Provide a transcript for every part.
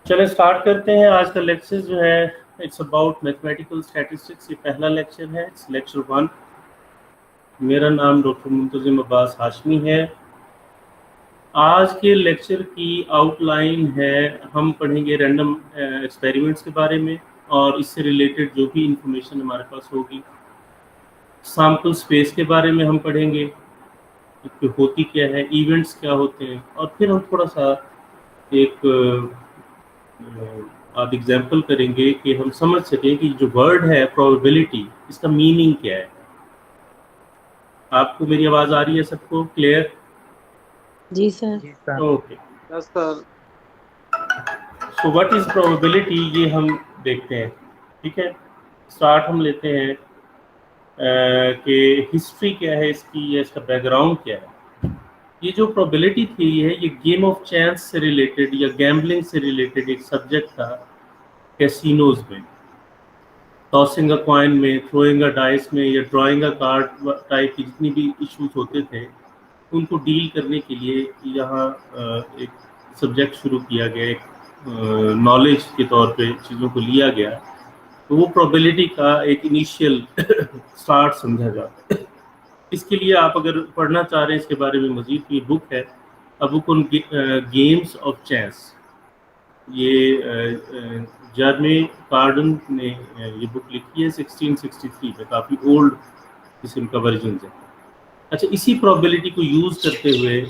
चलिए स्टार्ट करते हैं। आज का लेक्चर जो है इट्स अबाउट मैथमेटिकल स्टैटिस्टिक्स। ये पहला लेक्चर है, इट्स लेक्चर 1। मेरा नाम डॉक्टर मुंतजिम अब्बास हाशमी है। आज के लेक्चर की आउटलाइन है, हम पढ़ेंगे रैंडम एक्सपेरिमेंट्स के बारे में और इससे रिलेटेड जो भी इंफॉर्मेशन हमारे पास होगी। सैम्पल स्पेस के बारे में हम पढ़ेंगे कि होती क्या है, इवेंट्स क्या होते हैं, और फिर हम थोड़ा सा एक आप एग्जाम्पल करेंगे कि हम समझ सकें कि जो वर्ड है प्रोबेबिलिटी, इसका मीनिंग क्या है। आपको मेरी आवाज़ आ रही है? सबको क्लियर? जी सर। जी sir. Okay. Yes sir. So what is probability, ये हम देखते हैं। ठीक है, स्टार्ट हम लेते हैं कि हिस्ट्री क्या है इसकी, या इसका बैकग्राउंड क्या है। ये जो प्रोबेबिलिटी थ्योरी है, ये गेम ऑफ चांस से रिलेटेड या गैम्बलिंग से रिलेटेड एक सब्जेक्ट था कैसीनोज में। टॉसिंग अ कॉइन में, थ्रोइंग अ डाइस में, या ड्राइंग अ कार्ड टाइप की जितनी भी इश्यूज होते थे, उनको डील करने के लिए यहाँ एक सब्जेक्ट शुरू किया गया, एक नॉलेज के तौर पे चीज़ों को लिया गया। तो वो प्रोबेबिलिटी का एक इनिशियल स्टार्ट समझा जाता है। इसके लिए आप अगर पढ़ना चाह रहे हैं इसके बारे में मजीद, तो ये बुक है a book on games of chess. ये जर्मी कार्डन ने ये बुक लिखी है 1663 में, काफ़ी ओल्ड किस्म का वर्जन है। अच्छा, इसी प्रोबेबिलिटी को यूज़ करते हुए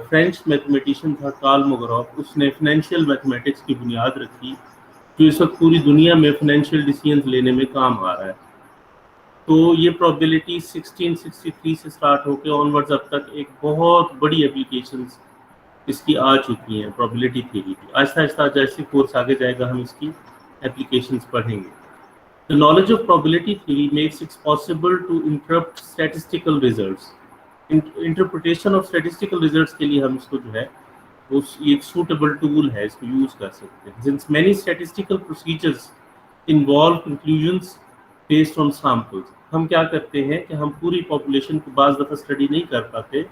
फ्रेंच मैथमेटिशियन था कार्ल मोगरॉफ, उसने फाइनेंशियल मैथमेटिक्स की बुनियाद रखी, जो इस वक्त पूरी दुनिया में फाइनेंशियल डिसीजंस लेने में काम आ रहा है। तो ये प्रोबेबिलिटी 1663 से स्टार्ट होकर ऑनवर्ड्स अब तक एक बहुत बड़ी एप्लीकेशंस इसकी आ चुकी हैं प्रोबेबिलिटी थ्योरी की। आहिस्ता आहिस्ता जैसे कोर्स आगे जाएगा हम इसकी एप्लीकेशंस पढ़ेंगे। The knowledge of probability theory makes it's possible to interpret statistical results. Interpretation of statistical results के लिए हम इसको जो है वो एक सूटेबल टूल है, इसको यूज़ कर सकते हैं। Since many statistical procedures involve conclusions based on samples. हम क्या करते हैं कि हम पूरी पॉपुलेशन को बाज़ दफ़ा स्टडी नहीं कर पाते,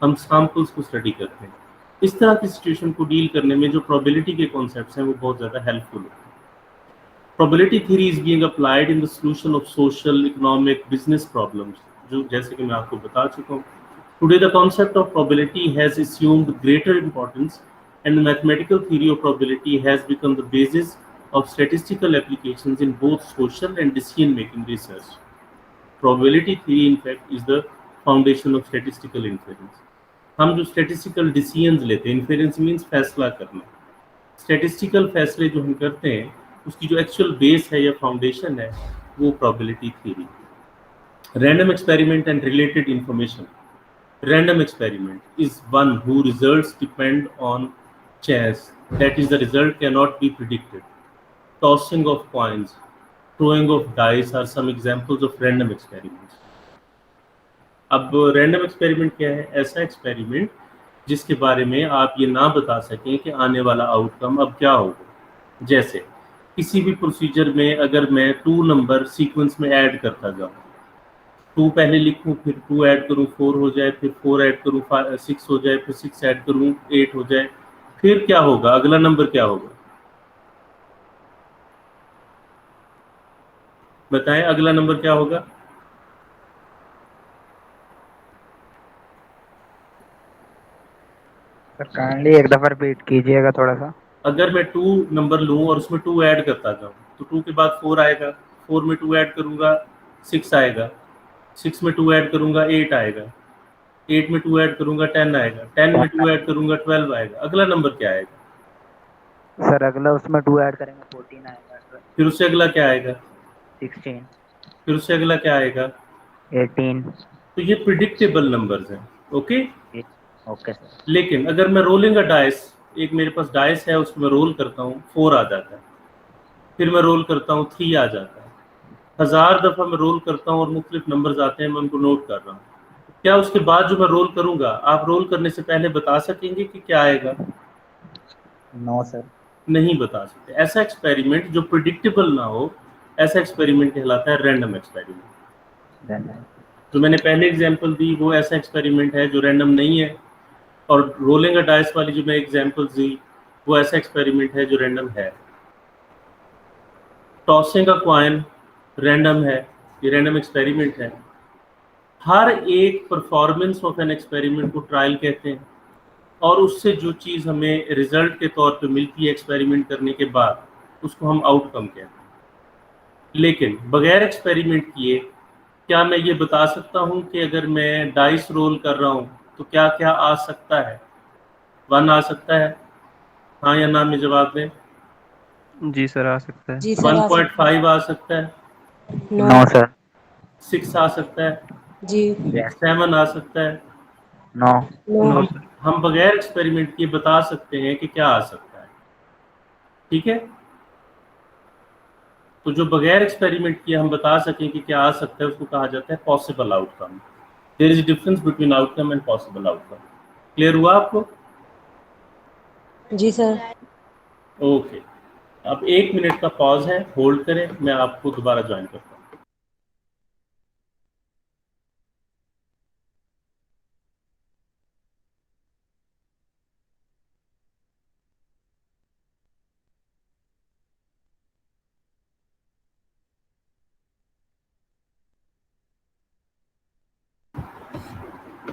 हम सैम्पल्स को स्टडी करते हैं। इस तरह की सिचुएशन को डील करने में जो प्रोबेबिलिटी के कॉन्सेप्ट्स हैं वो बहुत ज़्यादा हेल्पफुल है। Probability theory is being applied in the solution of social, economic, business problems, जो जैसे कि मैं आपको बता चुका हूँ। Today the concept of probability has assumed greater importance, and the mathematical theory of probability has become the basis of statistical applications in both social and decision making research. Probability theory in fact is the foundation of statistical inference. हम जो statistical decisions लेते हैं, inference means फैसला करना, statistical फैसले जो हम करते हैं उसकी जो एक्चुअल बेस है या फाउंडेशन है वो probability theory. Random experiment and related information. Random experiment is one who results depend on chance, that is the result cannot be predicted. Tossing of coins, throwing of dice are some examples of random experiments. अब random experiment क्या है? ऐसा experiment जिसके बारे में आप ये ना बता सकें कि आने वाला आउटकम अब क्या होगा। जैसे किसी भी प्रोसीजर में अगर मैं 2 नंबर सीक्वेंस में ऐड करता जाऊँ, 2 पहले लिखूँ, फिर 2 ऐड करूँ 4 हो जाए, फिर 4 ऐड करूँ 6 हो जाए, फिर 6 ऐड करूँ 8 हो जाए, फिर क्या होगा? अगला नंबर क्या होगा? बताएं, अगला नंबर क्या होगा? सर काइंडली एक दफा रिपीट कीजिएगा थोड़ा सा। अगर मैं 2 नंबर लूँ और उसमें 2 ऐड करता जाऊँ, तो 2 के बाद 4 आएगा, 4 में 2 ऐड करूँगा 6 आएगा, 6 में 2 ऐड करूँगा 8 आएगा, 8 में 2 ऐड करूँगा 10 आएगा, 10 में 2 ऐड करूँगा 12 आएगा। अगला नंबर क्या आएगा? सर अगला उसमें 2 ऐड करेंगे 14 आएगा सर। फिर उससे अगला क्या आएगा? 16, फिर उससे अगला क्या आएगा? 18। तो ये प्रिडिक्टेबल नंबर्स हैं। ओके। Okay sir. लेकिन अगर मैं रोलिंग अ डाइस, एक मेरे पास डाइस है, उसको मैं रोल करता हूँ, 4 आ जाता है, फिर मैं रोल करता हूँ 3 आ जाता है, 1000 दफ़ा मैं रोल करता हूँ और मुख्तलिफ नंबर्स आते हैं, मैं उनको नोट कर रहा हूँ। क्या उसके बाद जो मैं रोल करूँगा, आप रोल करने से पहले बता सकेंगे कि क्या आएगा? No sir. नहीं बता सकते। ऐसा एक्सपेरिमेंट जो प्रिडिक्टेबल ना हो, ऐसा एक्सपेरिमेंट कहलाता है रैंडम एक्सपेरिमेंट। जो मैंने पहले एग्जांपल दी वो ऐसा एक्सपेरिमेंट है जो रैंडम नहीं है, और रोलिंग अ डाइस वाली जो मैं एग्जांपल दी वो ऐसा एक्सपेरिमेंट है जो रैंडम है। टॉसिंग अ कॉइन रैंडम है, ये रैंडम एक्सपेरिमेंट है। हर एक परफॉर्मेंस ऑफ एन एक्सपेरिमेंट को ट्रायल कहते हैं, और उससे जो चीज़ हमें रिजल्ट के तौर पे मिलती है एक्सपेरिमेंट करने के बाद, उसको हम आउटकम कहते हैं। लेकिन बगैर एक्सपेरिमेंट किए क्या मैं ये बता सकता हूँ कि अगर मैं डाइस रोल कर रहा हूँ तो क्या क्या आ सकता है? 1 आ सकता है, हाँ या ना में जवाब दें। जी सर आ सकता है। जी सर आ सकता 1.5 आ सकता है, है। No no sir. 6 आ सकता है, जी 7 आ सकता है। नो। No no sir. हम बगैर एक्सपेरिमेंट किए बता सकते हैं कि क्या आ सकता है, ठीक है। तो जो बगैर एक्सपेरिमेंट किए हम बता सकें कि क्या आ सकता है, उसको कहा जाता है possible outcome. There is difference between outcome and possible outcome. Clear हुआ आपको? जी सर। ओके, अब 1 मिनट का पॉज है, होल्ड करें, मैं आपको दोबारा ज्वाइन करता हूँ।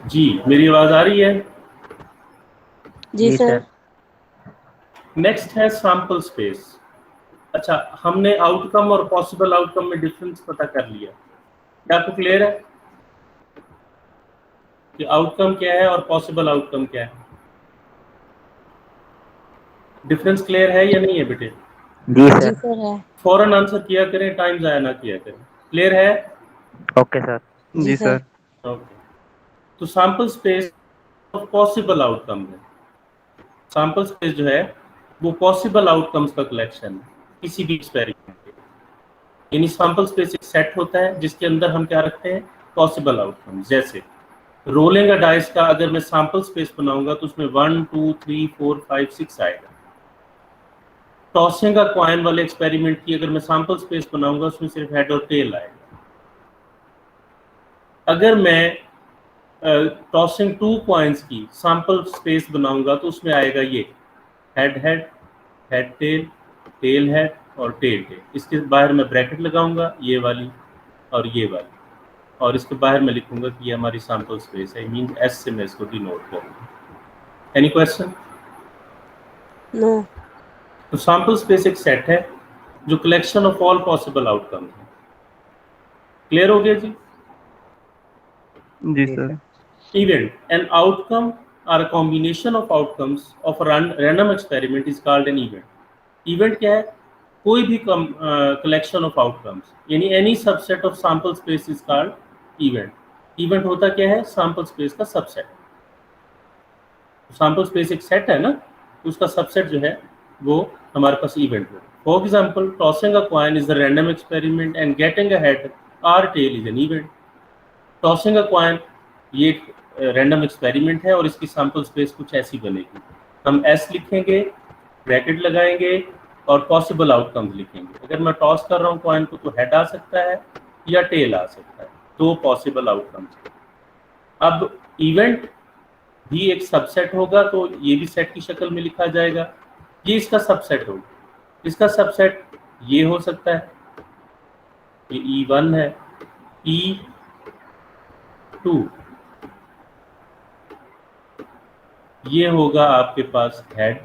जी, मेरी आवाज आ रही है? जी सर। नेक्स्ट है सैंपल स्पेस। अच्छा, हमने आउटकम और पॉसिबल आउटकम में डिफरेंस पता कर लिया। क्या आपको क्लियर है कि आउटकम क्या है और पॉसिबल आउटकम क्या है? डिफरेंस क्लियर है या नहीं है बेटे? जी जी सर। सर है। फौरन आंसर किया करें, टाइम जाया ना किया करें। क्लियर है? Okay sir. जी जी सर। सर। ओके, तो सैंपल स्पेस पॉसिबल आउटकम है। सैंपल स्पेस जो है वो पॉसिबल आउटकम्स का कलेक्शन है किसी भी एक्सपेरिमेंट के। यानी सैंपल स्पेस एक सेट होता है जिसके अंदर हम क्या रखते हैं? Possible outcomes. जैसे रोलिंग अ डाइस का अगर मैं सैंपल स्पेस बनाऊंगा तो उसमें 1 2 3 4 5 6 आएगा। टॉसिंग का कॉइन वाले एक्सपेरिमेंट की अगर मैं सैंपल स्पेस बनाऊंगा उसमें सिर्फ हेड और टेल आएगा। अगर मैं टॉसिंग 2 कॉइन्स की सैंपल स्पेस बनाऊंगा तो उसमें आएगा ये head head, head tail, tail head और टेल टेल। इसके बाहर मैं ब्रैकेट लगाऊंगा, ये वाली और ये वाली, और इसके बाहर मैं लिखूंगा कि ये हमारी सैंपल स्पेस है। मीन एस से मैं इसको डिनोट करूंगा। Any question? नो तो सैंपल स्पेस एक सेट है जो collection of all possible outcomes है। क्लियर हो गया जी? जी जी sir. Sir. Event, an outcome or a combination of outcomes of a random experiment is called an event. Event क्या है? कोई भी collection of outcomes, यानी any subset of sample space is called event. Event होता क्या है? sample space का subset. sample space एक set है ना, उसका subset जो है वो हमारे पास event है। For example, tossing a coin is a random experiment and getting a head or tail is an event. Tossing a coin ये एक रैंडम एक्सपेरिमेंट है और इसकी सैंपल स्पेस कुछ ऐसी बनेगी। हम एस लिखेंगे, ब्रैकेट लगाएंगे और पॉसिबल आउटकम्स लिखेंगे। अगर मैं टॉस कर रहा हूँ कॉइन को तो हेड आ सकता है या टेल आ सकता है, दो पॉसिबल आउटकम्स। अब इवेंट भी एक सबसेट होगा तो ये भी सेट की शक्ल में लिखा जाएगा। ये इसका सबसेट होगा। इसका सबसेट ये हो सकता है, ये E1 है, E2 ये होगा आपके पास हेड,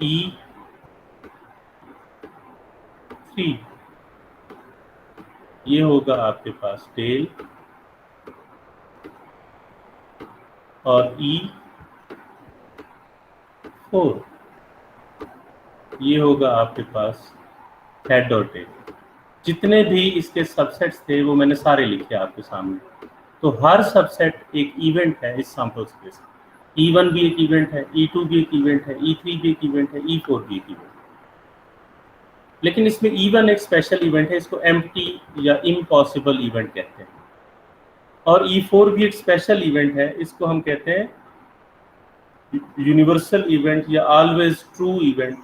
E3 ये होगा आपके पास टेल, और E4 ये होगा आपके पास हेड और टेल। जितने भी इसके सबसेट्स थे वो मैंने सारे लिखे आपके सामने। तो हर सबसेट एक इवेंट है इस सैंपल स्पेस। E1 भी एक इवेंट है, E2 भी एक इवेंट है, E3 भी एक इवेंट है, E4 भी एक इवेंट है। लेकिन इसमें E1 एक स्पेशल इवेंट है, इसको एम्प्टी या इम्पॉसिबल इवेंट कहते हैं। और E4 भी एक स्पेशल इवेंट है, इसको हम कहते हैं यूनिवर्सल इवेंट या ऑलवेज ट्रू इवेंट।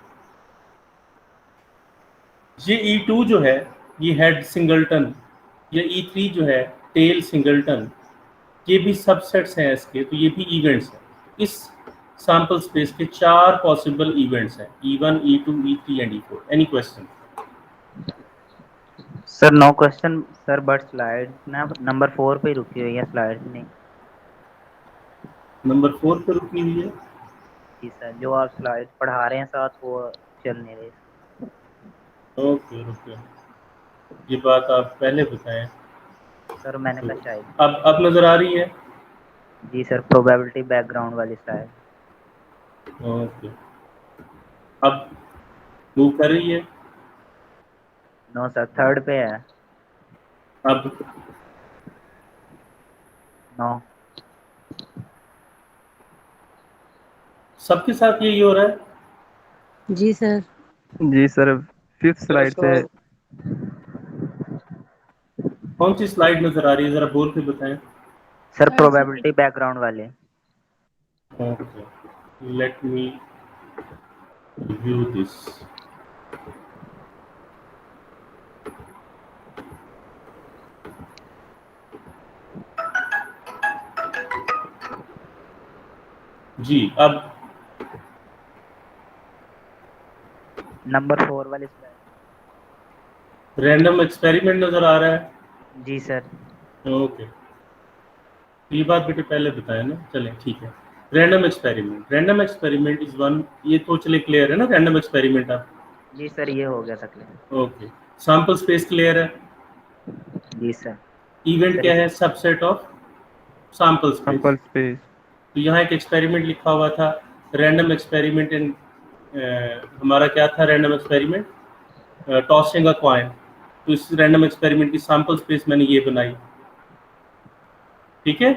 ये E2 जो है ये हेड सिंगलटन, या E3 जो है टेल सिंगलटन, ये भी सबसेट्स हैं इसके, तो ये भी इवेंट्स हैं। इस सैंपल स्पेस के 4 पॉसिबल इवेंट्स हैं, E1, E2, E3 and E4। Any question? Sir no question sir, but slide ना नंबर 4 पे रुकी हुई है, स्लाइड नहीं। नंबर 4 पर रुकी हुई है। जी सर, जो आप स्लाइड पढ़ा रहे हैं साथ वो चल नहीं रही। ओके ओके, ये बात आप पहले बताएं। सर मैंने तो कहा शायद। अब नजर आ रही है? जी सर, प्रोबेबिलिटी बैकग्राउंड वाली स्लाइड। ओके, अब मूव कर रही है? नो सर, थर्ड पे है। अब नो सबके साथ यही हो रहा है? जी सर। जी सर, फिफ्थ स्लाइड से। कौन सी स्लाइड नजर आ रही है, जरा बोल के बताएं। सर, प्रोबेबिलिटी बैकग्राउंड वाले। Okay, let me view this. जी, अब नंबर 4 वाली स्लाइड। रैंडम एक्सपेरिमेंट नजर आ रहा है? जी सर। ओके, ये बात बेटे पहले बताया ना, चलें ठीक है। रैंडम एक्सपेरिमेंट इज वन, ये तो चले क्लियर है ना, रैंडम एक्सपेरिमेंट अब। जी सर, ये हो गया था clear. Okay, sample space clear है। जी सर। इवेंट सर क्या है? Subset of sample space. Sample space. तो यहाँ एक एक्सपेरिमेंट लिखा हुआ था, रैंडम एक्सपेरिमेंट इन, हमारा क्या था random experiment? Tossing a coin. तो इस रैंडम एक्सपेरिमेंट की सैंपल स्पेस मैंने ये बनाई, ठीक है।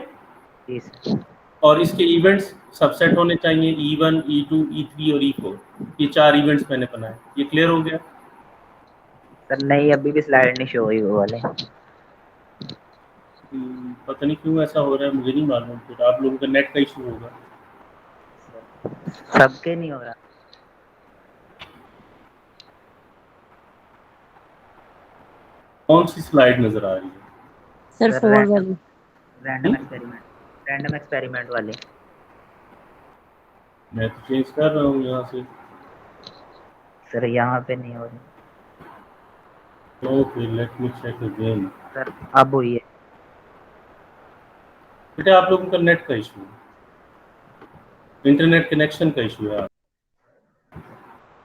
जी सर। और इसके इवेंट्स सबसेट होने चाहिए, E1, E2, E3 और E4। ये 4 इवेंट्स मैंने बनाए। ये क्लियर हो गया? सर नहीं, अभी भी स्लाइड नहीं शो हुई वो वाले। पता नहीं क्यों ऐसा हो रहा है, मुझे नहीं मालूम, फिर आप लोगों का नेट का इशू होगा। सबके नहीं हो रहा। कौन सी स्लाइड नजर आ रही है? सर सर 4 वाली। रैंडम एक्सपेरिमेंट वाले। मैं तो चेंज कर रहा हूँ यहाँ से। सर यहाँ पे नहीं हो रही। Okay, let me check again. Sir अब हुई है। बेटा आप लोगों का नेट का इशू है, इंटरनेट कनेक्शन का इशू है।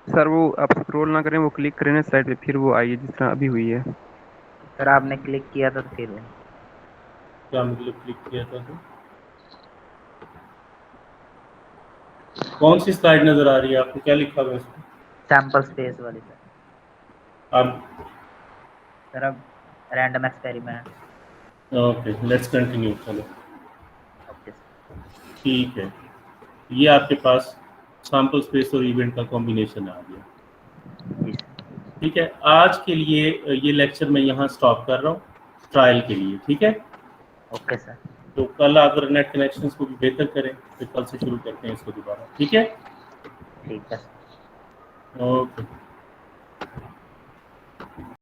सर वो आप स्क्रॉल ना करें, वो क्लिक करें ना स्लाइड पे, फिर वो आई है जिस तरह अभी हुई है। सर आपने क्लिक किया था तो फिर हुई। क्या मतलब क्लिक किया था तो? कौन सी स्लाइड नजर आ रही है आपको, क्या लिखा हुआ है इसमें? सैंपल स्पेस वाली सर। अब सर अब random experiment. Okay, let's continue, चलो ओके सर। ठीक है। ये आपके पास सैंपल स्पेस और इवेंट का कॉम्बिनेशन आ गया, जी सर। ठीक है। आज के लिए ये लेक्चर मैं यहाँ स्टॉप कर रहा हूँ, ट्रायल के लिए, ठीक है। Okay sir. तो कल अगर नेट कनेक्शंस को भी बेहतर करें तो कल से शुरू करते हैं इसको दोबारा, ठीक है। ठीक है सर। ओके।